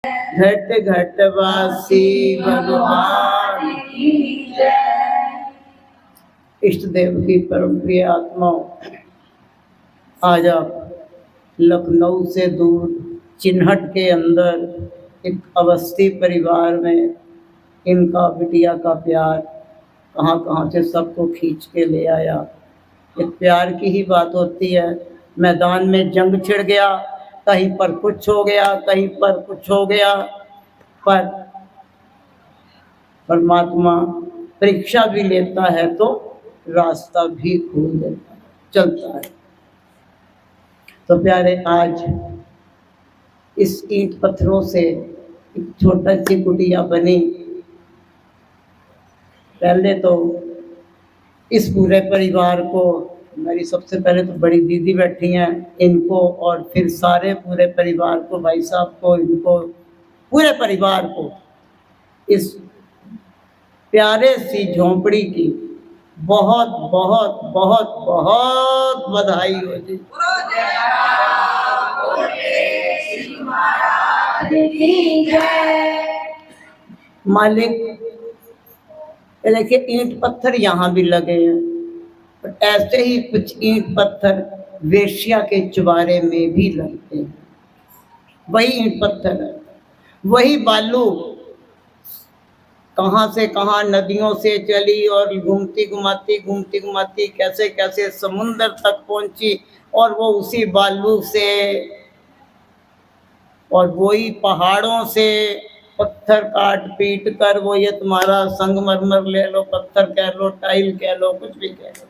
घट घट वासी भगवान की जय। इष्ट देव की परम प्रिय आत्माओं, आज आप लखनऊ से दूर चिन्हट के अंदर एक अवस्थी परिवार में इनका बिटिया का प्यार कहाँ कहाँ से सबको खींच के ले आया। एक प्यार की ही बात होती है। मैदान में जंग छिड़ गया, कहीं पर कुछ हो गया, कहीं पर कुछ हो गया, पर परमात्मा परीक्षा भी लेता है तो रास्ता भी खोल देता है, चलता है। तो प्यारे, आज इस ईंट पत्थरों से एक छोटा सी कुटिया बनी। पहले तो इस पूरे परिवार को, मेरी सबसे पहले तो बड़ी दीदी बैठी हैं, इनको, और फिर सारे पूरे परिवार को, भाई साहब को, इनको, पूरे परिवार को इस प्यारे सी झोंपड़ी की बहुत बहुत बहुत बहुत बधाई हो जी। मालिक, देखिए ईंट पत्थर यहाँ भी लगे हैं, पर ऐसे ही कुछ ईंट पत्थर वेश्या के चुबारे में भी लगते हैं। वही ईंट पत्थर है, वही बालू कहाँ से कहाँ नदियों से चली और घूमती घुमाती कैसे कैसे समुंदर तक पहुंची, और वो उसी बालू से और वही पहाड़ों से पत्थर काट पीट कर, वो ये तुम्हारा संगमरमर ले लो, पत्थर कह लो, टाइल कह लो, कुछ भी कह लो,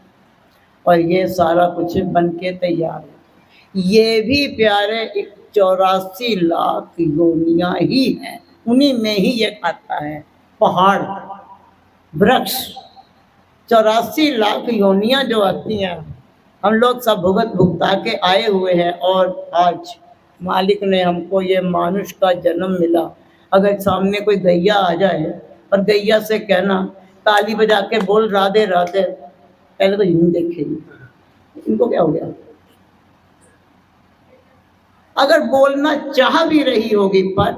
और ये सारा कुछ बन के तैयार है। ये भी प्यारे 84 लाख योनियां ही हैं, उन्हीं में ही ये खाता है। पहाड़, वृक्ष, 84 लाख योनियां जो आती हैं, हम लोग सब भुगता के आए हुए हैं, और आज मालिक ने हमको ये मानुष का जन्म मिला। अगर सामने कोई गैया आ जाए और गैया से कहना, ताली बजा के बोल राधे राधे, पहले तो यूं देखेगी, इनको क्या हो गया। अगर बोलना चाह भी रही होगी पर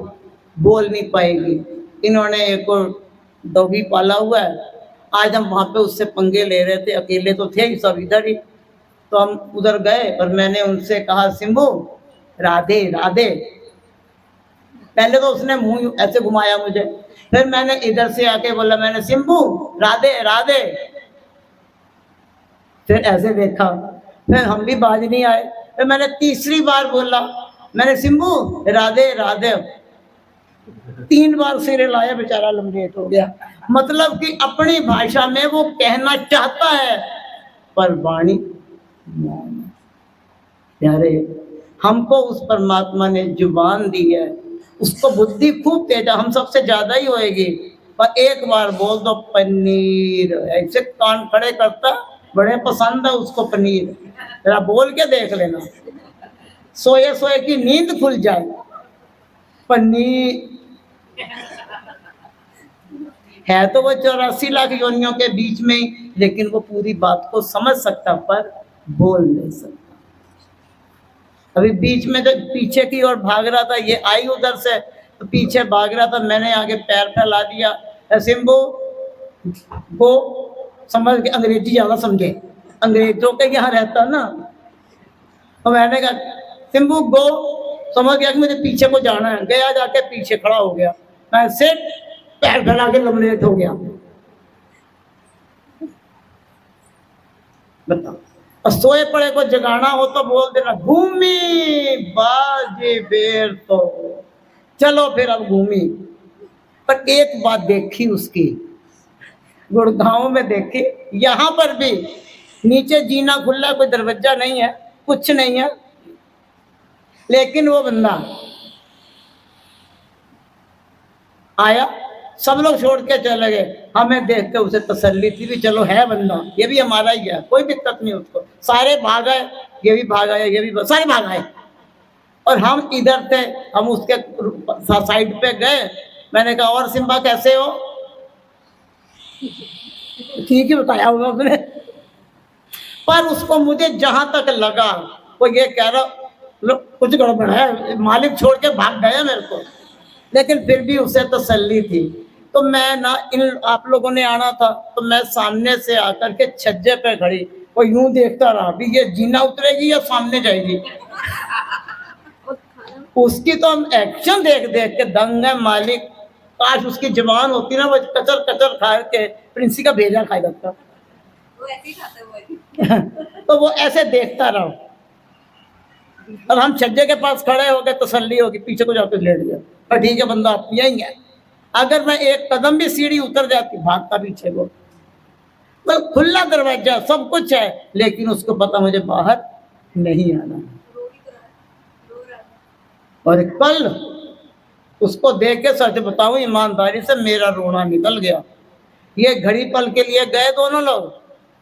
बोल नहीं पाएगी। इन्होंने एक और डॉगी पाला हुआ है, आज हम वहाँ पे उससे पंगे ले रहे थे, अकेले तो थे ही सब इधर ही, तो हम उधर गए और मैंने उनसे कहा, सिंबू राधे राधे। पहले तो उसने मुंह ऐसे घुमाया मुझे, फिर मैंने इधर से आके बोला, मैंने सिंबू राधे राधे, फिर ऐसे देखा, फिर हम भी बाज नहीं आए। फिर मैंने तीसरी बार बोला, मैंने सिंबू राधे राधे, 3 बार सिरे लाया, बेचारा लमलेट हो गया। मतलब कि अपनी भाषा में वो कहना चाहता है पर वाणी। प्यारे, हमको उस परमात्मा ने जुबान दी है, उसको बुद्धि खूब तेज है, हम सबसे ज्यादा ही होएगी, पर एक बार बोल दो पनीर, ऐसे कान खड़े करता, बड़े पसंद है उसको पनीर, जरा बोल के देख लेना, सोए सोए की नींद खुल जाए। पनीर है तो वो 84 लाख योनियों के बीच में ही, लेकिन वो पूरी बात को समझ सकता पर बोल नहीं सकता। अभी बीच में जब पीछे की ओर भाग रहा था, ये आई उधर से तो पीछे भाग रहा था, मैंने आगे पैर फैला दिया, सिंबू गो, समझ के, अंग्रेजी ज्यादा समझे, अंग्रेजों के यहाँ रहता ना, तो मैंने कहा सिंबू गो, समझ गया कि मुझे पीछे को जाना है, गया, जाके पीछे खड़ा हो गया, मैं सिर्फ पैर फैला के लमलेट हो गया। बताओ, और सोए पड़े को जगाना हो तो बोल देना, घूमी बाजी बेर तो चलो फिर अब घूमी। पर एक बात देखी उसकी, गुड़गांव में देखी, यहाँ पर भी नीचे जीना खुला, कोई दरवाजा नहीं है, कुछ नहीं है, लेकिन वो बंदा आया, सब लोग छोड़ के चले गए, हमें देख के उसे तसल्ली थी भी चलो है बंदा, ये भी हमारा ही है, कोई दिक्कत नहीं उसको। सारे भाग आए, ये भी भाग आए, ये भी, सारे भाग आए, और हम इधर थे, हम उसके साइड पे गए। मैंने कहा, और सिम्बा कैसे हो? ठीक ही बताया होगा उसने, पर उसको मुझे जहां तक लगा वो ये कह रहा कुछ गड़बड़ है, मालिक छोड़ के भाग गया मेरे को। लेकिन फिर भी उसे तसल्ली थी। तो मैं ना, इन आप लोगों ने आना था, तो मैं सामने से आकर के छज्जे पे खड़ी और यूं देखता रहा भी ये जीना उतरेगी या सामने जाएगी। उसकी तो हम एक्शन देख देख के दंग है मालिक। काश उसकी जबान होती ना, वो कचर कचर खा के प्रिंसी का भेजा खाई लगता। वो ऐसे ही खाता है तो वो ऐसे देखता रहा। अब हम छज्जे के पास खड़े हो गए, तसल्ली होगी, पीछे को जाकर लेट गया, पर ठीक है बंदा यही है। अगर मैं एक कदम भी सीढ़ी उतर जाती, भागता पीछे को। तो खुला दरवाजा, सब कुछ है, लेकिन उसको पता मुझे बाहर नहीं आना। और कल उसको देख के सच बताऊं ईमानदारी से, मेरा रोना निकल गया। ये घड़ी पल के लिए गए दोनों लोग,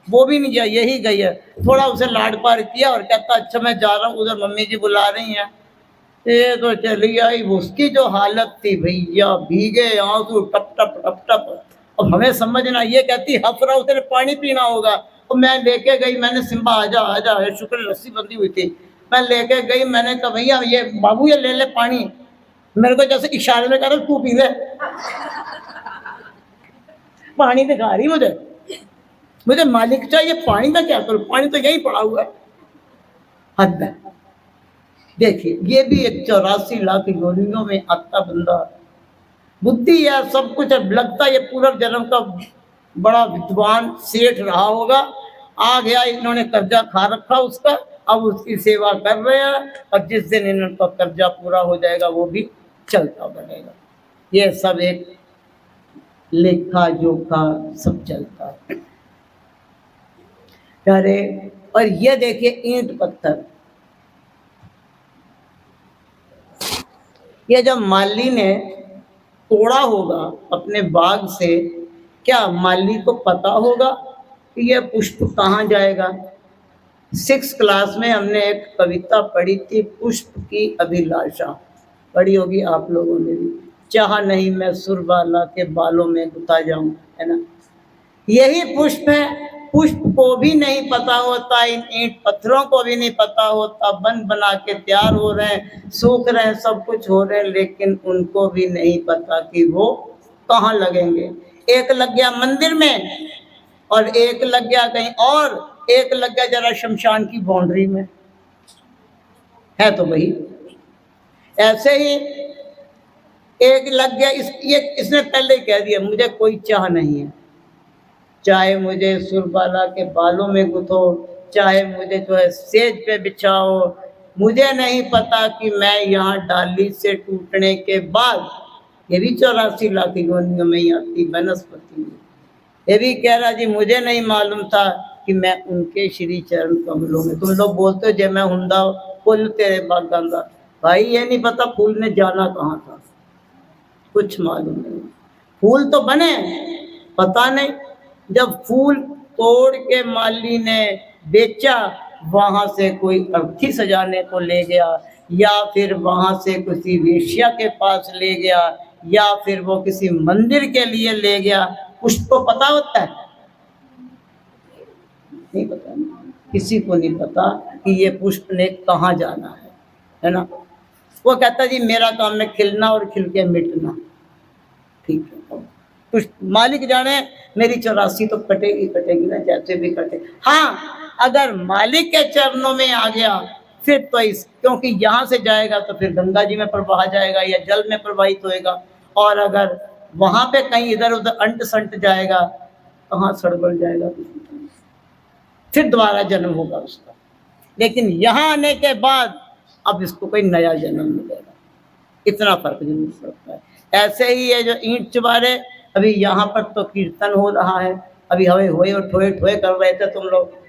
वो भी नहीं गया, यही गई है। थोड़ा उसे लाड पार किया और कहता अच्छा मैं जा रहा हूँ, उधर मम्मी जी बुला रही हैं। ये तो चली आई। उसकी जो हालत थी भैया, भीगे आंसू टप टप टप टप। अब हमें समझना, ये कहती हफ रहा उसे पानी पीना होगा। तो मैं लेके गई, मैंने सिम्बा आजा आजा, शुक्र रस्सी बंधी हुई थी, मैं लेके गई। मैंने कहा भैया ये बाबू ये ले ले पानी। मेरे को जैसे इशारे में कह रहा तू पी ले। पानी दिखा रही मुझे मालिक चाहिए, पानी का क्या करूं, पानी तो यही पड़ा हुआ है। हद है। देखिए ये भी एक 84 लाख योनियों में आता बंदा, बुद्धि है, सब कुछ है, लगता है ये पूर्व जन्म का बड़ा विद्वान सेठ रहा होगा। आ गया, इन्होंने कर्जा खा रखा उसका, अब उसकी सेवा कर रहे हैं, और जिस दिन इनका कर्जा पूरा हो जाएगा वो भी चलता बनेगा। ये सब एक लेखा जोखा सब चलता है। अरे और ये देखिए ईंट पत्थर, ये जब माली ने तोड़ा होगा अपने बाग से, क्या माली को पता होगा कि यह पुष्प कहाँ जाएगा? 6th क्लास में हमने एक कविता पढ़ी थी, पुष्प की अभिलाषा, पढ़ी होगी आप लोगों ने भी। चाह नहीं मैं सुरबाला के बालों में गुथा जाऊं, है ना? यही पुष्प है। पुष्प को भी नहीं पता होता, इन ईंट पत्थरों को भी नहीं पता होता, बन बना के तैयार हो रहे हैं, सूख रहे हैं, सब कुछ हो रहे हैं, लेकिन उनको भी नहीं पता कि वो कहाँ लगेंगे। एक लग गया मंदिर में, और एक लग गया कहीं और, एक लग गया जरा शमशान की बाउंड्री में, है तो वही। ऐसे ही एक लग गया, इसने पहले ही कह दिया मुझे कोई चाह नहीं है, चाहे मुझे सुरबाला के बालों में गुथो, चाहे मुझे जो है सेज पे बिछाओ, मुझे नहीं पता कि मैं यहाँ डाली से टूटने के बाद, ये भी 84 लाख योनियों में ही आती वनस्पति में, ये भी कह रहा जी मुझे नहीं मालूम था कि मैं उनके श्री चरण कमलों में। तुम लोग बोलते हो जय मैं हुंदा फूल तेरे बागांदा, भाई ये नहीं पता फूल ने जाना कहाँ था, कुछ मालूम नहीं। फूल तो बने, पता नहीं जब फूल तोड़ के माली ने बेचा, वहां से कोई अर्थी सजाने को ले गया, या फिर वहां से किसी वेश्या के पास ले गया, या फिर वो किसी मंदिर के लिए ले गया। पुष्प को पता होता है? नहीं पता, किसी को नहीं पता कि ये पुष्प ने कहाँ जाना है ना? वो कहता जी मेरा काम है खिलना और खिल के मिटना, ठीक है, कुछ मालिक जाने, मेरी 84 तो कटेगी कटेगी ना, जैसे भी कटे। हाँ अगर मालिक के चरणों में आ गया फिर तो क्योंकि यहाँ से जाएगा तो फिर गंगा जी में प्रवाह जाएगा या जल में प्रवाहित होएगा, और अगर वहां पे कहीं इधर उधर अंट संट जाएगा, कहाँ सड़बड़ जाएगा, फिर दोबारा जन्म होगा उसका। लेकिन यहाँ आने के बाद अब इसको कोई नया जन्म मिलेगा, इतना फर्क जरूर पड़ता है। ऐसे ही ये जो ईंट चुबारे, अभी यहाँ पर तो कीर्तन हो रहा है, अभी हवे हुए और ठोए ठोए कर रहे थे तुम लोग,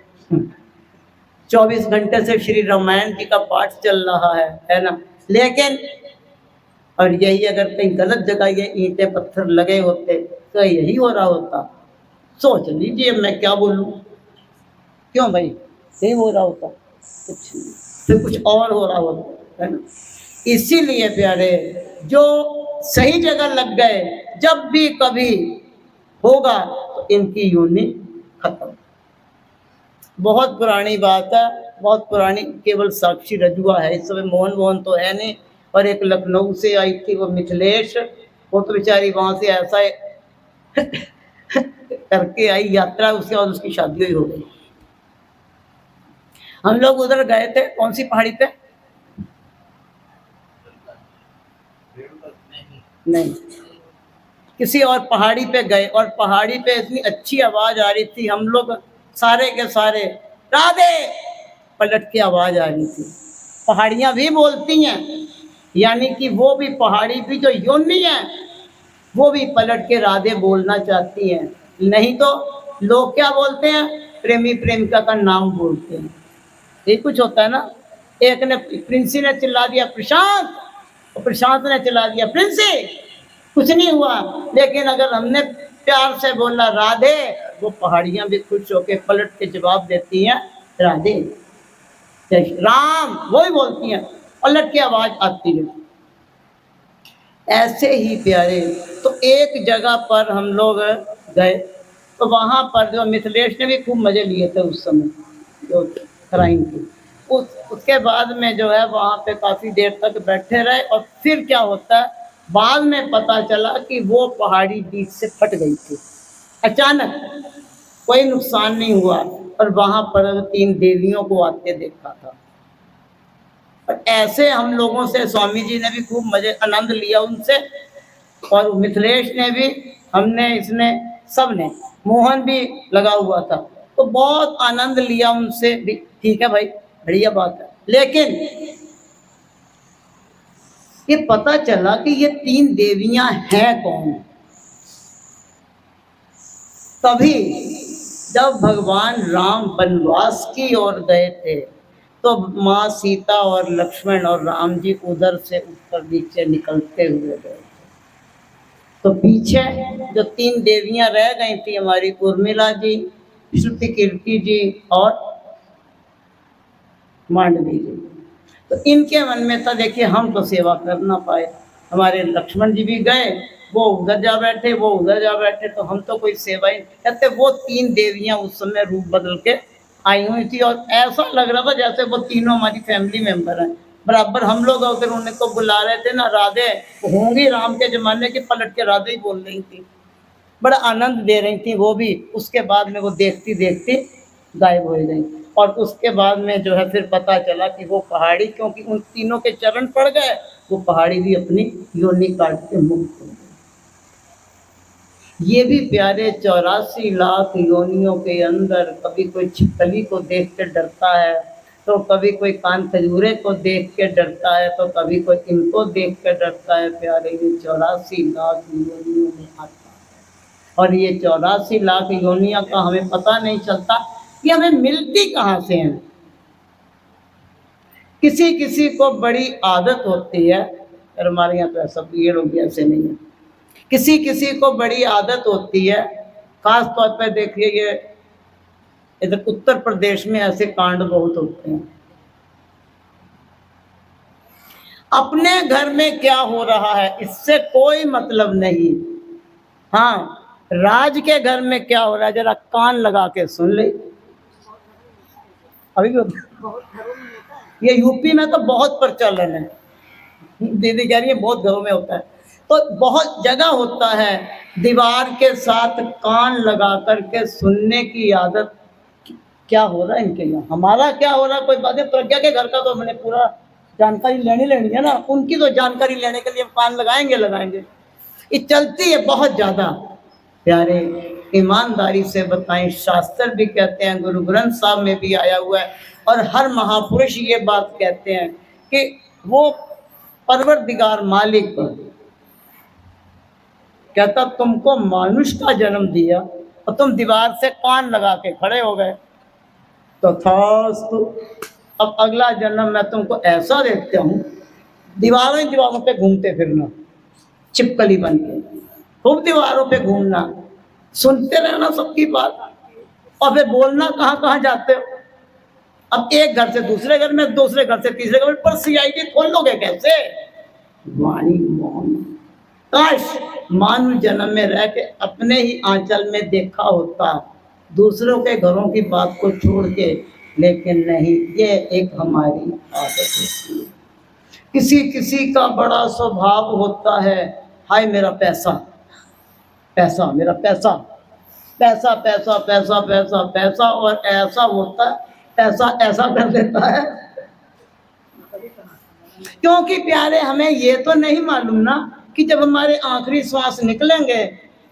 24 घंटे से श्री रामायण जी का पाठ चल रहा है ना? लेकिन और यही अगर कहीं गलत जगह ये ईंटें पत्थर लगे होते तो यही हो रहा होता। सोच लीजिए मैं क्या बोलूँ, क्यों भाई यही हो रहा होता, कुछ नहीं, फिर कुछ और हो रहा होता, है ना? इसीलिए प्यारे जो सही जगह लग गए, जब भी कभी होगा तो इनकी योनि खत्म। बहुत पुरानी बात है, बहुत पुरानी, केवल साक्षी रजुआ है, इस समय मोहन मोहन तो है नहीं, और एक लखनऊ से आई थी वो मिथिलेश, वो तो बेचारी वहां से ऐसा करके आई यात्रा, उसके बाद उसकी शादी ही हो गई। हम लोग उधर गए थे, कौन सी पहाड़ी पे? नहीं, किसी और पहाड़ी पे गए, और पहाड़ी पे इतनी अच्छी आवाज आ रही थी, हम लोग सारे के सारे राधे पलट के आवाज आ रही थी। पहाड़ियां भी बोलती हैं, यानी कि वो भी पहाड़ी भी जो योनि है वो भी पलट के राधे बोलना चाहती हैं। नहीं तो लोग क्या बोलते हैं, प्रेमी प्रेमिका का नाम बोलते हैं। ये कुछ होता है ना, एक ने प्रिंसी ने चिल्ला दिया प्रशांत, और प्रशांत ने चिल्ला दिया प्रिंसी, कुछ नहीं हुआ। लेकिन अगर हमने प्यार से बोला राधे, वो पहाड़ियां भी खुश होकर पलट के जवाब देती हैं राधे। जय श्री राम वो ही बोलती हैं, पलट की आवाज आती है। ऐसे ही प्यारे, तो एक जगह पर हम लोग गए, तो वहां पर जो मिथिलेश ने भी खूब मजे लिए थे उस समय, जो क्राइम की। उसके बाद में जो है वहां पे काफी देर तक बैठे रहे, और फिर क्या होता है, बाद में पता चला कि वो पहाड़ी बीच से फट गई थी अचानक, कोई नुकसान नहीं हुआ, और वहां पर 3 देवियों को आते देखा था। और ऐसे हम लोगों से स्वामी जी ने भी खूब मजे आनंद लिया उनसे, और मिथिलेश ने भी, हमने, इसने, सब ने, मोहन भी लगा हुआ था, तो बहुत आनंद लिया उनसे भी। ठीक है भाई, बढ़िया बात है। लेकिन ये पता चला कि ये 3 देवियां हैं कौन। तभी जब भगवान राम वनवास की ओर गए थे, तो माँ सीता और लक्ष्मण और राम जी उधर से ऊपर नीचे निकलते हुए गए। तो पीछे जो 3 देवियां रह गई थी, हमारी उर्मिला जी, श्रुति कीर्ति जी और मांडवी जी, तो इनके मन में था देखिए हम तो सेवा कर ना पाए, हमारे लक्ष्मण जी भी गए, वो उधर जा बैठे, वो उधर जा बैठे, तो हम तो कोई सेवा ही कहते। वो 3 देवियां उस समय रूप बदल के आई हुई थी, और ऐसा लग रहा था जैसे वो तीनों हमारी फैमिली मेंबर हैं बराबर। हम लोग अगर उनको बुला रहे थे ना राधे, होंगी राम के जमाने की, पलट के राधे ही बोल रही थी, बड़ा आनंद दे रही थी वो भी। उसके बाद में वो देखती देखती गायब हो गई, और उसके बाद में जो है फिर पता चला कि वो पहाड़ी, क्योंकि उन तीनों के चरण पड़ गए, वो पहाड़ी भी अपनी योनि काट के मुक्त हो गई। ये भी प्यारे 84 लाख योनियों के अंदर, कभी कोई छिपकली को देख के डरता है, तो कभी कोई कान खजूरे को देख के डरता है, तो कभी कोई इनको देख के डरता है। प्यारे ये 84 लाख योनियों में आता है, और ये 84 लाख योनियां का हमें पता नहीं चलता कि हमें मिलती कहाँ से हैं। किसी किसी को बड़ी आदत होती है, और हमारे यहाँ तो ऐसा, ये लोग ऐसे नहीं है, किसी किसी को बड़ी आदत होती है। खास तौर पर देखिए ये इधर उत्तर प्रदेश में ऐसे कांड बहुत होते हैं। अपने घर में क्या हो रहा है इससे कोई मतलब नहीं, हाँ राज के घर में क्या हो रहा है जरा कान लगा के सुन ले। अभी ये यूपी में तो बहुत प्रचलन है, दीदी कह रही है बहुत घरों में होता है, तो बहुत जगह होता है। दीवार के साथ कान लगा करके सुनने की आदत, क्या हो रहा है इनके यहाँ, हमारा क्या हो रहा है कोई बात है। प्रज्ञा के घर का तो हमने पूरा जानकारी लेनी है ना, उनकी तो जानकारी लेने के लिए कान लगाएंगे। ये चलती है बहुत ज्यादा। प्यारे ईमानदारी से बताएं, शास्त्र भी कहते हैं, गुरु ग्रंथ साहब में भी आया हुआ है, और हर महापुरुष ये बात कहते हैं कि वो परवरदिगार मालिक कहता तुमको मानुष का जन्म दिया और तुम दीवार से कान लगा के खड़े हो गए, तो तथास्तु अब अगला जन्म मैं तुमको ऐसा देखता हूँ, दीवारों पे घूमते फिरना, छिपकली बन के खूब दीवारों पे घूमना, सुनते रहना सबकी बात, और फिर बोलना कहाँ कहाँ जाते हो। अब एक घर से दूसरे घर में, दूसरे घर से तीसरे घर में, पर सीआईडी खोल लोगे कैसे। वाणी मोहन, काश मानव जन्म में रह के अपने ही आंचल में देखा होता, दूसरों के घरों की बात को छोड़ के, लेकिन नहीं, ये एक हमारी आदत होती है। किसी किसी का बड़ा स्वभाव होता है, हाय मेरा पैसा, पैसा मेरा पैसा, पैसा पैसा पैसा पैसा पैसा, और ऐसा होता है पैसा ऐसा कर देता है। क्योंकि प्यारे हमें ये तो नहीं मालूम ना कि जब हमारे आखिरी श्वास निकलेंगे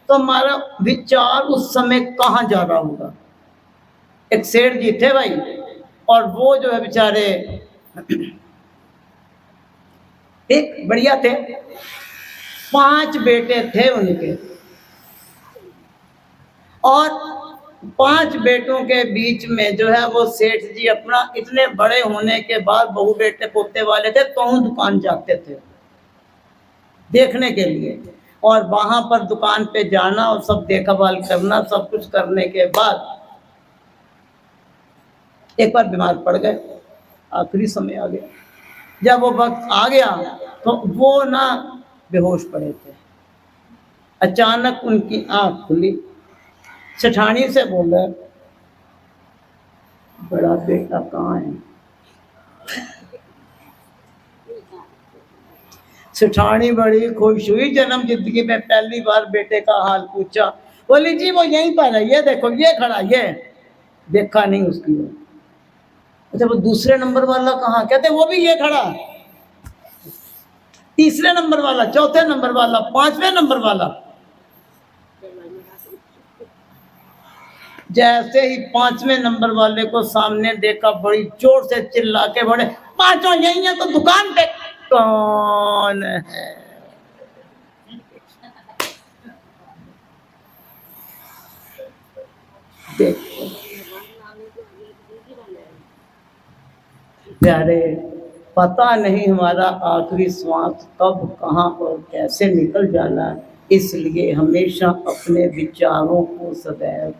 तो हमारा विचार उस समय कहाँ जा रहा होगा। एक सेठ जी थे भाई, और वो जो है बेचारे एक बढ़िया थे, 5 बेटे थे उनके, और 5 बेटों के बीच में जो है वो सेठ जी अपना इतने बड़े होने के बाद बहू बेटे पोते वाले थे, तो हम दुकान जाते थे देखने के लिए, और वहां पर दुकान पे जाना और सब देखभाल करना, सब कुछ करने के बाद एक बार बीमार पड़ गए, आखिरी समय आ गया। जब वो वक्त आ गया तो वो ना बेहोश पड़े थे। अचानक उनकी आंख खुली, सेठानी से बोले, बड़ा बेटा कहाँ है? सेठानी बड़ी खुश हुई, जन्म जिंदगी में पहली बार बेटे का हाल पूछा। बोली जी वो यहीं पर है, ये देखो ये खड़ा, ये देखा नहीं उसकी। अच्छा वो दूसरे नंबर वाला कहाँ? कहते वो भी ये खड़ा, तीसरे नंबर वाला, चौथे नंबर वाला, 5वें नंबर वाला। जैसे ही 5वें नंबर वाले को सामने देखा, बड़ी जोर से चिल्ला के बोले, 5 यही है तो दुकान पे कौन है? देखो प्यारे, पता नहीं हमारा आखिरी श्वास कब कहाँ और कैसे निकल जाना, इसलिए हमेशा अपने विचारों को सदैव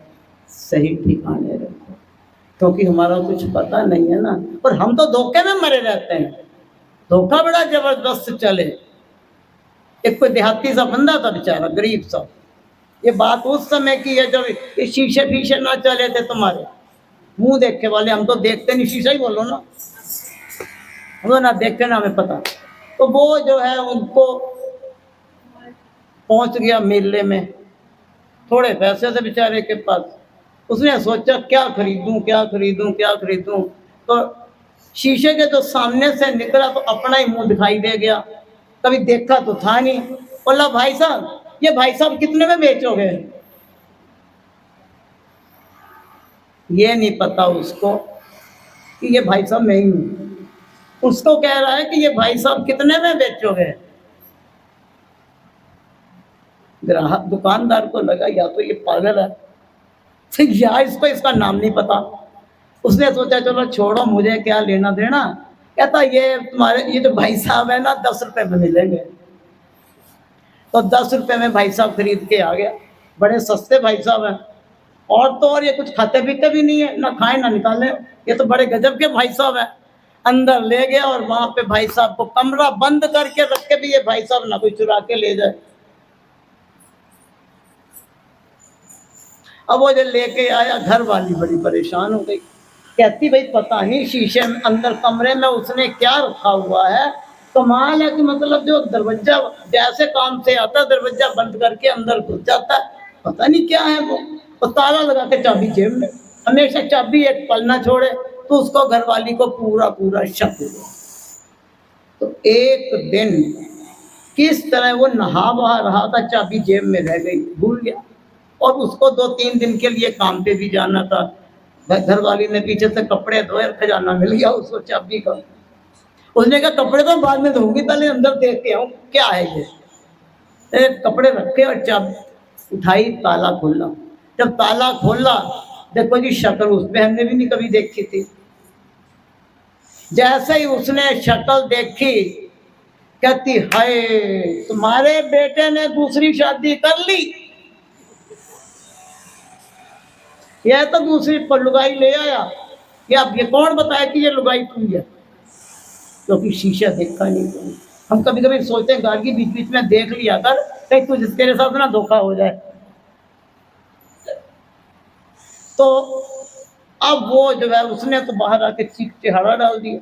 सही ठिकाने रखो, क्योंकि हमारा कुछ पता नहीं है ना। और हम तो धोखे में मरे रहते हैं, धोखा बड़ा जबरदस्त चले। एक कोई देहाती सा बंदा था बेचारा, गरीब सा, ये बात उस समय की है जब ये शीशे फीशे ना चले थे तुम्हारे, मुंह देखे वाले, हम तो देखते नहीं, शीशा ही बोलो ना, हम ना देखते ना हमें पता। तो वो जो है उनको पहुंच गया मेले में, थोड़े पैसे थे बेचारे के पास, उसने सोचा क्या खरीदूं क्या खरीदूं क्या खरीदूं, तो शीशे के जो सामने से निकला तो अपना ही मुंह दिखाई दे गया, कभी देखा तो था नहीं। बोला भाई साहब, ये भाई साहब कितने में बेचोगे? ये नहीं पता उसको कि ये भाई साहब मैं ही हूं, उसको कह रहा है कि ये भाई साहब कितने में बेचोगे? ग्राहक दुकानदार को लगा या तो ये पागल है, या इसको इसका नाम नहीं पता। उसने सोचा चलो छोड़ो, मुझे क्या लेना देना। कहता ये तुम्हारे ये जो भाई साहब है ना 10 रुपए में मिलेंगे। तो 10 रुपए में भाई साहब खरीद के आ गया, बड़े सस्ते भाई साहब हैं, और तो और ये कुछ खाते पीते भी नहीं है, ना खाए ना निकाले, ये तो बड़े गजब के भाई साहब हैं। अंदर ले गया और वहां पे भाई साहब को कमरा बंद करके रख के भी ये भाई साहब ना कोई चुरा के ले जाए। अब वो जो लेके आया, घर वाली बड़ी परेशान हो गई, कहती भाई पता नहीं शीशे में अंदर कमरे में उसने क्या रखा हुआ है, कमाल है कि मतलब जो दरवाजा जैसे काम से आता है दरवाजा बंद करके अंदर घुस जाता है, पता नहीं क्या है वो। और ताला लगा के चाबी जेब में, हमेशा चाबी एक पल ना छोड़े, तो उसको घरवाली को पूरा पूरा शक हो गया। तो एक दिन किस तरह वो नहा वहा रहा था, चाबी जेब में रह गई, भूल गया, और उसको 2-3 दिन के लिए काम पे भी जाना था। घर वाली ने पीछे से कपड़े धोए, खजाना मिल गया उसको चाबी का। उसने कहा कपड़े तो बाद में धोऊंगी, पहले अंदर देख के आऊं क्या है ये। कपड़े रखे और चाबी उठाई, ताला खोला। जब ताला खोला, देखो जी शक्ल उस पे हमने भी नहीं कभी देखी थी। जैसे ही उसने शक्ल देखी, कहती हाय तुम्हारे बेटे ने दूसरी शादी कर ली, यह तो दूसरी पर लुगाई ले आया, या अब ये कौन बताया कि ये लुगाई तू है, क्योंकि शीशा देखा नहीं। हम कभी कभी सोचते हैं गाड़ी बीच बीच में देख लिया कर, कहीं तुझे तेरे साथ ना धोखा हो जाए। तो अब वो जो है उसने तो बाहर आके चीख चिहाड़ा डाल दिया,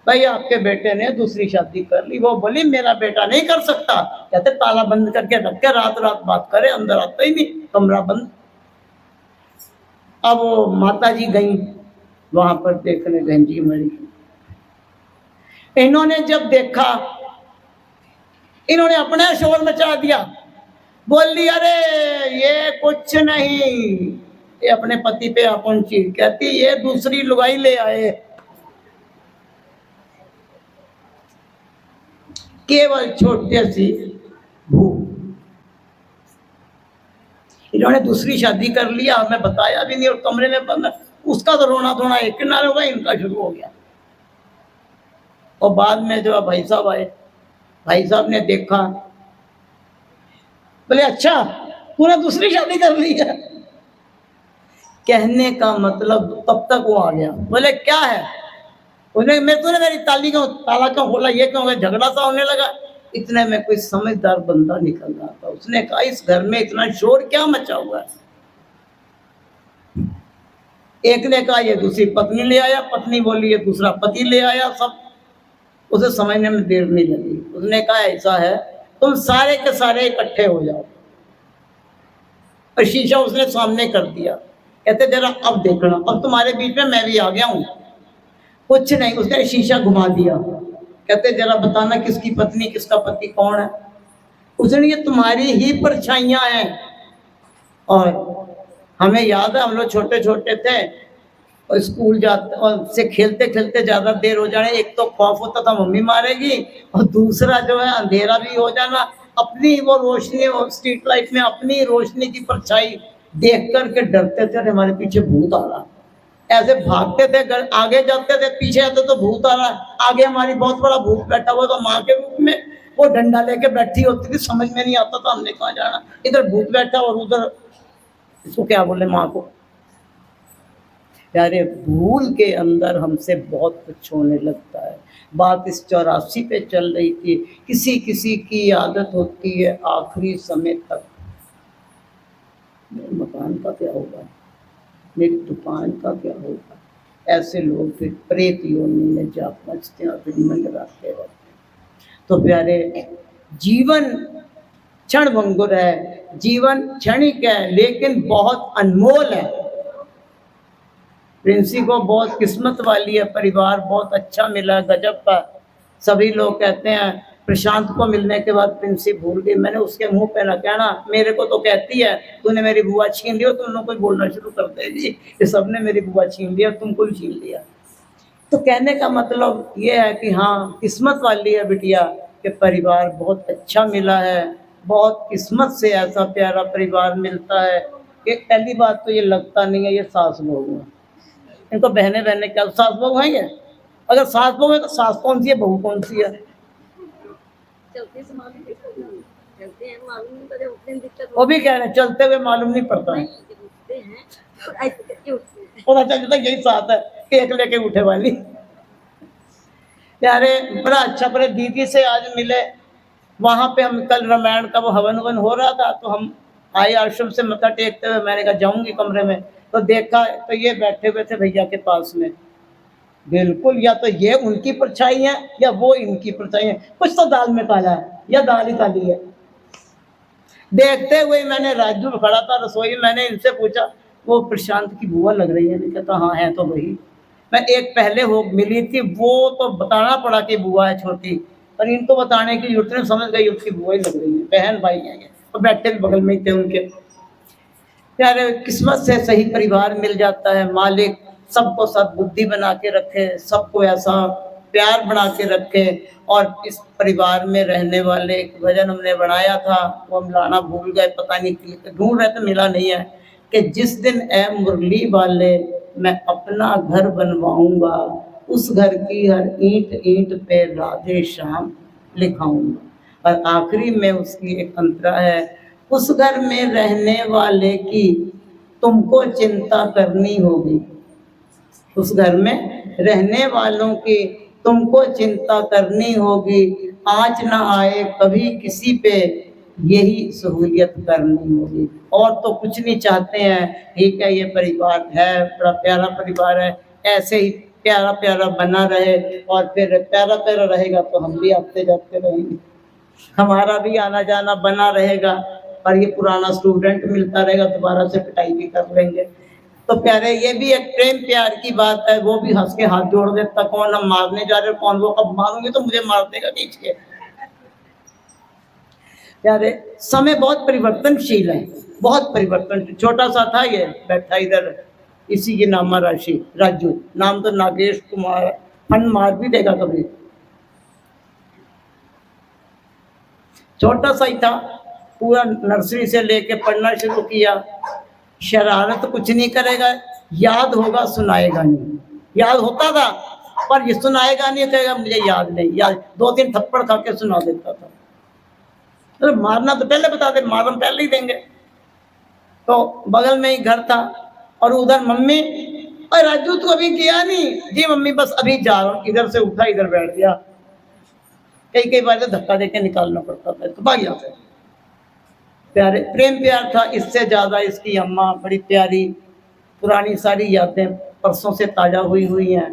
भाई आपके बेटे ने दूसरी शादी कर ली। वो बोली मेरा बेटा नहीं कर सकता। कहते ताला बंद करके रख के रात रात बात करे, अंदर आता ही नहीं, कमरा बंद। अब वो माता जी गई वहां पर देखने, बहन जी मरी। इन्होंने जब देखा, इन्होंने अपना शोर मचा दिया, बोल दी अरे ये कुछ नहीं। ये अपने पति पे अपन चीज कहती, ये दूसरी लुगाई ले आए। केवल छोटे सी भूख। इन्होंने दूसरी शादी कर लिया, हमें बताया भी नहीं, और कमरे में बंद। उसका तो रोना धोना एक किनारे होगा, इनका शुरू हो गया। और बाद में जो भाई साहब आए, भाई साहब ने देखा, बोले अच्छा तूने दूसरी शादी कर ली है। कहने का मतलब तब तक वो आ गया। बोले क्या है? उन्हें मैं तूने मेरी ताला क्यों खोला, ये क्यों गया, झगड़ा सा होने लगा। इतने में कोई समझदार बंदा निकल रहा था। उसने कहा इस घर में इतना शोर क्या मचा हुआ है? एक ने कहा ये दूसरी पत्नी ले आया, पत्नी बोली ये दूसरा पति ले आया। सब उसे समझने में देर नहीं लगी। उसने कहा ऐसा है तुम सारे के सारे इकट्ठे हो जाओ। और शीशा उसने सामने कर दिया। कहते जरा अब देखना, अब तुम्हारे बीच में मैं भी आ गया हूं। कुछ नहीं, उसने शीशा घुमा दिया। कहते जरा बताना किसकी पत्नी किसका पति कौन है? उसने ये तुम्हारी ही परछाइयां हैं। और हमें याद है हम लोग छोटे छोटे थे और स्कूल जाते और से खेलते खेलते ज्यादा देर हो जाने, एक तो खौफ होता था मम्मी मारेगी, और दूसरा जो है अंधेरा भी हो जाना। अपनी वो रोशनी, वो स्ट्रीट लाइट में अपनी रोशनी की परछाई देख करके डरते थे हमारे पीछे भूत आ रहा। ऐसे भागते थे, आगे जाते थे, पीछे आते तो भूत आ रहा। आगे हमारी बहुत बड़ा भूत बैठा हुआ था माँ के रूप में। वो डंडा लेके बैठी होती थी, समझ में नहीं आता था हमने कहाँ जाना। इधर भूत बैठा और उधर इसको क्या बोले माँ को। यारे भूल के अंदर हमसे बहुत कुछ होने लगता है। बात इस 84 पे चल रही थी। किसी किसी की आदत होती है आखिरी समय तक, मेरे मकान का क्या होगा, मेरी दुकान का क्या होगा। ऐसे लोग फिर प्रेत योनि में जा पहुँचते हैं और फिर मन लगाते रहते हैं। तो प्यारे, जीवन क्षणभंगुर है, जीवन क्षणिक है, लेकिन बहुत अनमोल है। प्रिंसी को बहुत किस्मत वाली है, परिवार बहुत अच्छा मिला, गजब का। सभी लोग कहते हैं प्रशांत को मिलने के बाद प्रिंसी भूल गई। मैंने उसके मुंह पे ना कहना, मेरे को तो कहती है तूने मेरी बुआ छीन ली, तुम लोग कोई बोलना शुरू कर देगी कि सबने मेरी बुआ छीन लिया, तुमको भी छीन लिया। तो कहने का मतलब ये है कि हाँ किस्मत वाली है बिटिया कि परिवार बहुत अच्छा मिला है। बहुत किस्मत से ऐसा प्यारा परिवार मिलता है। एक पहली बात तो ये लगता नहीं है ये सास बहू है। इनको बहने बहने क्या सास बहू है ये? अगर सास बहू है तो सास कौन सी है, बहू कौन सी है? वो भी कह रहे हैं चलते हुए मालूम नहीं पड़ता है। पता चलता यही साथ है, केक लेके उठे वाली। यारे बड़ा अच्छा, बड़े दीदी से आज मिले। वहां पे हम कल रामायण का वो हवन वन हो रहा था, तो हम आए आश्रम से मत्था टेकते हुए। मैंने कहा जाऊंगी कमरे में, तो देखा तो ये बैठे हुए थे भैया के पास में। बिल्कुल, या तो ये उनकी परछाई है या वो इनकी परछाई है। कुछ तो दाल में काला है या दाल ही काली है। देखते हुए मैंने राजू खड़ा था रसोई में, मैंने इनसे पूछा वो प्रशांत की बुआ लग रही है? नहीं कहता हाँ है तो वही। मैं एक पहले हो मिली थी, वो तो बताना पड़ा कि बुआ है छोटी, पर इनको बताने की जरूरत नहीं, समझ गई उसकी बुआ ही लग रही है, बहन भाई है ये। और बैठे भी बगल में ही थे उनके। यार किस्मत से सही परिवार मिल जाता है। मालिक सबको सद्बुद्धि बना के रखे, सबको ऐसा प्यार बना के रखे। और इस परिवार में रहने वाले एक भजन हमने बनाया था, वो हम लाना भूल गए, पता नहीं ढूंढ रहे थे मिला नहीं है, कि जिस दिन ए मुरली वाले मैं अपना घर बनवाऊंगा, उस घर की हर ईंट ईंट पे राधे श्याम लिखाऊंगा। और आखिरी में उसकी एक अंतरा है, उस घर में रहने वाले की तुमको चिंता करनी होगी। उस घर में रहने वालों की तुमको चिंता करनी होगी। आज ना आए कभी किसी पे, यही सहूलियत करनी होगी। और तो कुछ नहीं चाहते हैं। ठीक है, ये परिवार है, बड़ा प्यारा परिवार है, ऐसे ही प्यारा प्यारा बना रहे, और फिर प्यारा प्यारा रहेगा तो हम भी आते जाते रहेंगे, हमारा भी आना जाना बना रहेगा, और ये पुराना स्टूडेंट मिलता रहेगा, दोबारा से पिटाई भी कर लेंगे। तो प्यारे ये भी एक प्रेम प्यार की बात है, वो भी हंस के हाथ जोड़ देता, कौन हम मारने जा रहे, कौन वो, अब मारूंगी तो मुझे मार देगा खींच के। प्यारे समय बहुत परिवर्तनशील है, बहुत परिवर्तन, छोटा सा था ये बैठा इधर, इसी की नामा राशि राजू, नाम तो नागेश कुमार, फन मार भी देगा कभी, छोटा सा ही था, पूरा नर्सरी से लेके पढ़ना शुरू किया, शरारत कुछ नहीं करेगा, याद होगा सुनाएगा नहीं, याद होता था पर ये सुनाएगा नहीं, कहेगा मुझे याद नहीं, याद 2-3 थप्पड़ खा के सुना देता था। तो मारना तो पहले बता दे, मारना पहले ही देंगे। तो बगल में ही घर था, और उधर मम्मी, अरे राजू तू अभी गया नहीं? जी मम्मी बस अभी जा रहा हूँ, इधर से उठा इधर बैठ गया, कई कई बार तो धक्का देके निकालना पड़ता था, तो भाग यहाँ से। प्यारे प्रेम प्यार था, इससे ज्यादा इसकी अम्मा बड़ी प्यारी, पुरानी सारी यादें परसों से ताजा हुई हैं।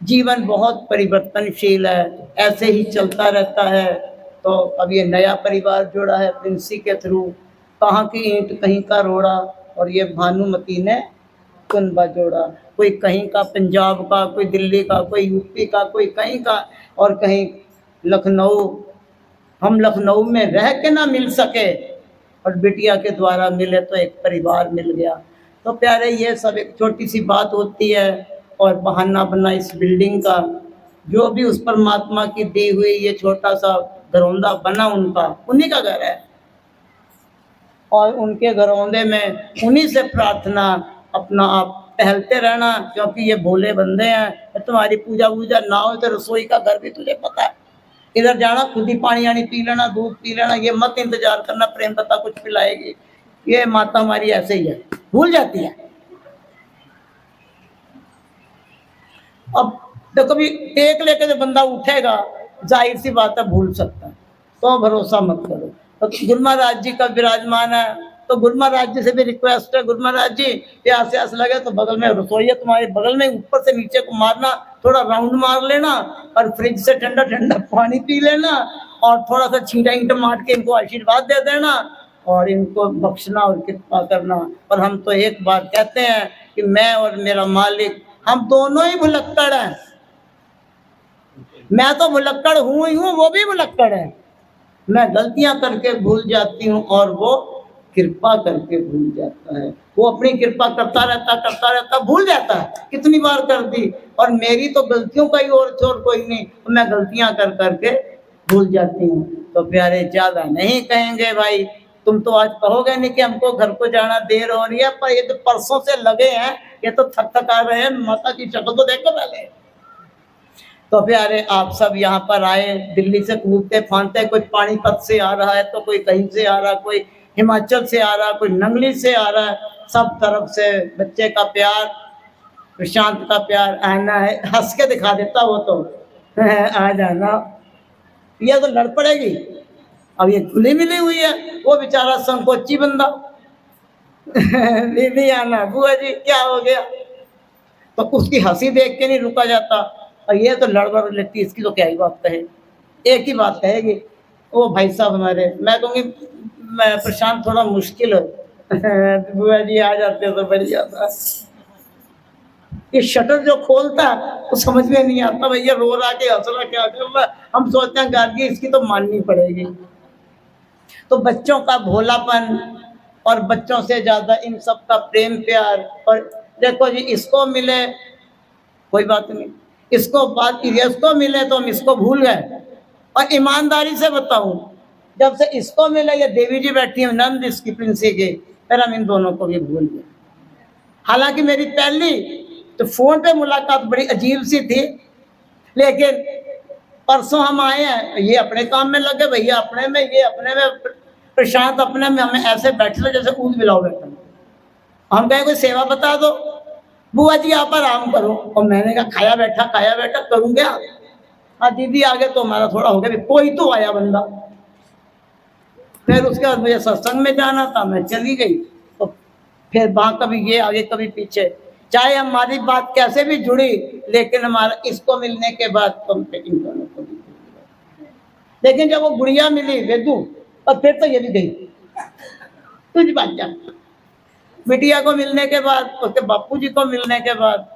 जीवन बहुत परिवर्तनशील है, ऐसे ही चलता रहता है। तो अब ये नया परिवार जोड़ा है प्रिंसी के थ्रू, कहाँ की ईंट कहीं का रोड़ा, और ये भानुमती ने कुनबा जोड़ा, कोई कहीं का पंजाब का, कोई दिल्ली का, कोई यूपी का, कोई कहीं का, और कहीं लखनऊ, हम लखनऊ में रह के ना मिल सके और बिटिया के द्वारा मिले तो एक परिवार मिल गया। तो प्यारे ये सब एक छोटी सी बात होती है, और बहाना बना इस बिल्डिंग का, जो भी उस परमात्मा की दी हुई ये छोटा सा घरौंदा बना उनका, उन्हीं का घर है, और उनके घरौंदे में उन्हीं से प्रार्थना, अपना आप टहलते रहना, क्योंकि ये भोले बंदे हैं, तुम्हारी पूजा वूजा ना हो तो रसोई का घर भी तुझे पता है, इधर जाना खुद ही पानी आनी पी लेना, दूध पी लेना, ये मत इंतजार करना प्रेम लता कुछ पिलाएगी, ये माता हमारी ऐसे ही है, भूल जाती है। अब देखो भी टेक लेके जो बंदा उठेगा, जाहिर सी बात है भूल सकता है, तो भरोसा मत करो। तो गुरु महाराज जी का विराजमान है, तो गुरु महाराज जी से भी रिक्वेस्ट है, गुरु महाराज जी प्यास प्यास लगे तो बगल में रसोई है तुम्हारे बगल में, ऊपर से नीचे को मारना, थोड़ा राउंड मार लेना, और फ्रिज से ठंडा ठंडा पानी पी लेना, और थोड़ा सा छींटा ईंटा मार के इनको आशीर्वाद दे देना, और इनको बख्शना और कृपा करना। और हम तो एक बात कहते हैं कि मैं और मेरा मालिक, हम दोनों ही भुलक्कड़ हैं, मैं तो भुलक्कड़ हूँ ही हूँ, वो भी भुलक्कड़ है, मैं गलतियां करके भूल जाती हूँ और वो कृपा करके भूल जाता है, वो अपनी कृपा करता रहता भूल जाता है, कितनी बार कर दी, और मेरी तो गलतियों का ही और छोर कोई नहीं, तो मैं गलतियां कर करके भूल जाती हूँ। तो प्यारे ज्यादा नहीं कहेंगे भाई, तुम तो आज कहोगे नहीं कि हमको घर को जाना देर हो रही है, पर ये तो परसों से लगे हैं, ये तो थक थक आ रहे हैं, माता की शक्ल तो देखो पहले। तो प्यारे आप सब यहाँ पर आए, दिल्ली से कूदते फांदते, कोई पानीपत से आ रहा है, तो कोई कहीं से आ रहा, कोई हिमाचल से आ रहा, कोई नंगली से आ रहा है, सब तरफ से बच्चे का प्यार, प्रशांत का प्यार, आना है, हंस के दिखा देता वो तो आ जाना, ये तो लड़ पड़ेगी, अब ये खुली मिली हुई है, वो बेचारा संकोची बंदा दीदी आना, बुआ जी क्या हो गया, तो उसकी हंसी देख के नहीं रुका जाता, और ये तो लड़बड़ लेती, इसकी तो क्या ही बात कहे, एक ही बात कहेगी, ओ भाई साहब हमारे, मैं कहूँगी मैं प्रशांत थोड़ा मुश्किल हो बुआ जी आ जाते तो बढ़ जाता। ये शटर जो खोलता तो समझ में नहीं आता, भैया रो रहा के हंस रहा क्या कर रहा, हम सोचते हैं गार्गी इसकी तो माननी पड़ेगी। तो बच्चों का भोलापन और बच्चों से ज्यादा इन सब का प्रेम प्यार, और देखो जी इसको मिले कोई बात नहीं, इसको बात इसको मिले तो हम इसको भूल गए, और ईमानदारी से बताऊं जब से इसको मिले, ये देवी जी बैठी हैं नंद इसकी प्रिंसी के, फिर हम इन दोनों को भी भूल गए। हालांकि मेरी पहली तो फोन पे मुलाकात बड़ी अजीब सी थी, लेकिन परसों हम आए हैं, ये अपने काम में लगे, भैया अपने में, ये अपने में, प्रशांत अपने में, हमें ऐसे बैठे थे जैसे ऊद मिलाओ बैठे, हम कहे कोई सेवा बता दो, बुआ जी आप आराम करो, और मैंने कहा खाया बैठा करूँ क्या, हाँ दीदी आ गए तो हमारा थोड़ा हो गया, कोई तो आया बंदा। फिर उसके बाद मुझे सत्संग में जाना था, मैं चली गई, तो फिर वहाँ कभी ये आगे कभी पीछे, चाहे हमारी बात कैसे भी जुड़ी, लेकिन हमारा इसको मिलने के बाद तुम इन दोनों को भी। लेकिन जब वो गुड़िया मिली वेदू, और फिर तो ये भी गई तुझ बात। बिटिया को मिलने के बाद, उसके बापूजी को मिलने के बाद,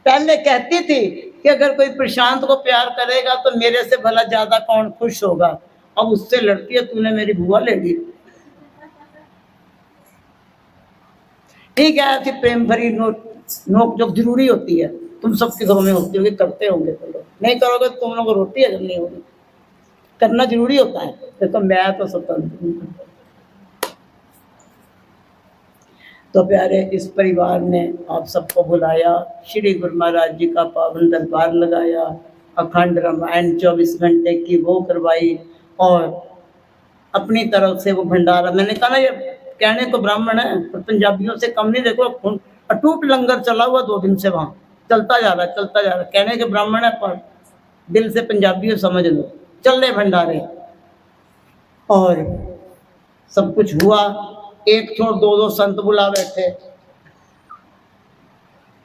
पहले कहती थी कि अगर कोई प्रशांत को प्यार करेगा तो मेरे से भला ज्यादा कौन खुश होगा। अब उससे लड़ती है, तूने मेरी बुआ ले ली। ठीक है, ऐसी प्रेम भरी नोक जो जरूरी होती है, तुम सबके घरों में होती होगी, करते होंगे तो लोग, नहीं करोगे तो तुम लोगों को रोटी हजम नहीं होगी। करना जरूरी होता है, तो मैं तो स्वतंत्र हूँ। तो प्यारे, इस परिवार ने आप सबको बुलाया, श्री गुरु महाराज जी का पावन दरबार लगाया, अखंड रामायण 24 घंटे की वो करवाई, और अपनी तरफ से वो भंडारा। मैंने कहा ना, ये कहने को ब्राह्मण है पर पंजाबियों से कम नहीं। देखो अटूट लंगर चला हुआ 2 दिन से, वहां चलता जा रहा है, चलता जा रहा है। कहने के ब्राह्मण है पर दिल से पंजाबियों समझ लो, चल रहे भंडारे। और सब कुछ हुआ, एक छोड़ 2-2 संत बुला बैठे।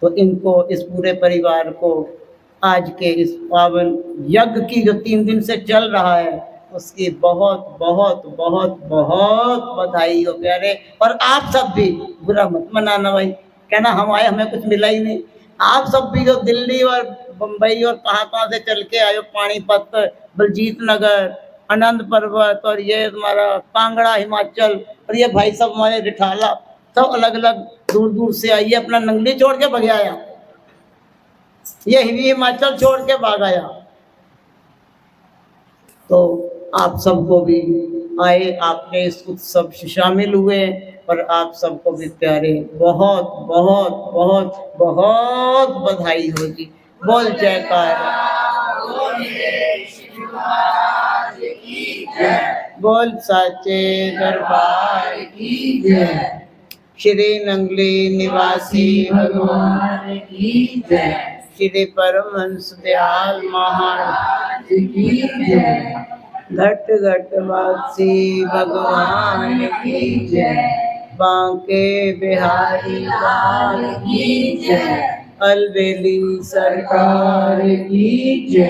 तो इनको, इस पूरे परिवार को आज के इस पावन यज्ञ की जो 3 दिन से चल रहा है, उसकी बहुत बहुत बहुत बहुत बधाई हो प्यारे। और आप सब भी बुरा मत मनाना भाई, कहना हम आए हमें कुछ मिला ही नहीं। आप सब भी जो दिल्ली और बम्बई और कहाँ से चल के आए हो, पानीपत, बलजीत नगर, आनंद पर्वत, और ये तुम्हारा कांगड़ा हिमाचल, और ये भाई सब हमारे रिठाला, सब अलग अलग दूर दूर से आइए। अपना नंगली छोड़ के भग आया, ये हिमाचल छोड़ के भाग आया। तो आप सबको भी आए, आपने इस उत्सव से शामिल हुए, और आप सबको भी प्यारे बहुत बहुत बहुत बहुत बधाई होगी। बोल जयकारा, बोल साचे दरबार की जय, श्री नंगली निवासी भगवान की जय, श्री परमहंस दयाल महाराज की जय, घट घट वासी भगवान की जय, बांके बिहारी लाल की जय, अलबेली सरकार की जय।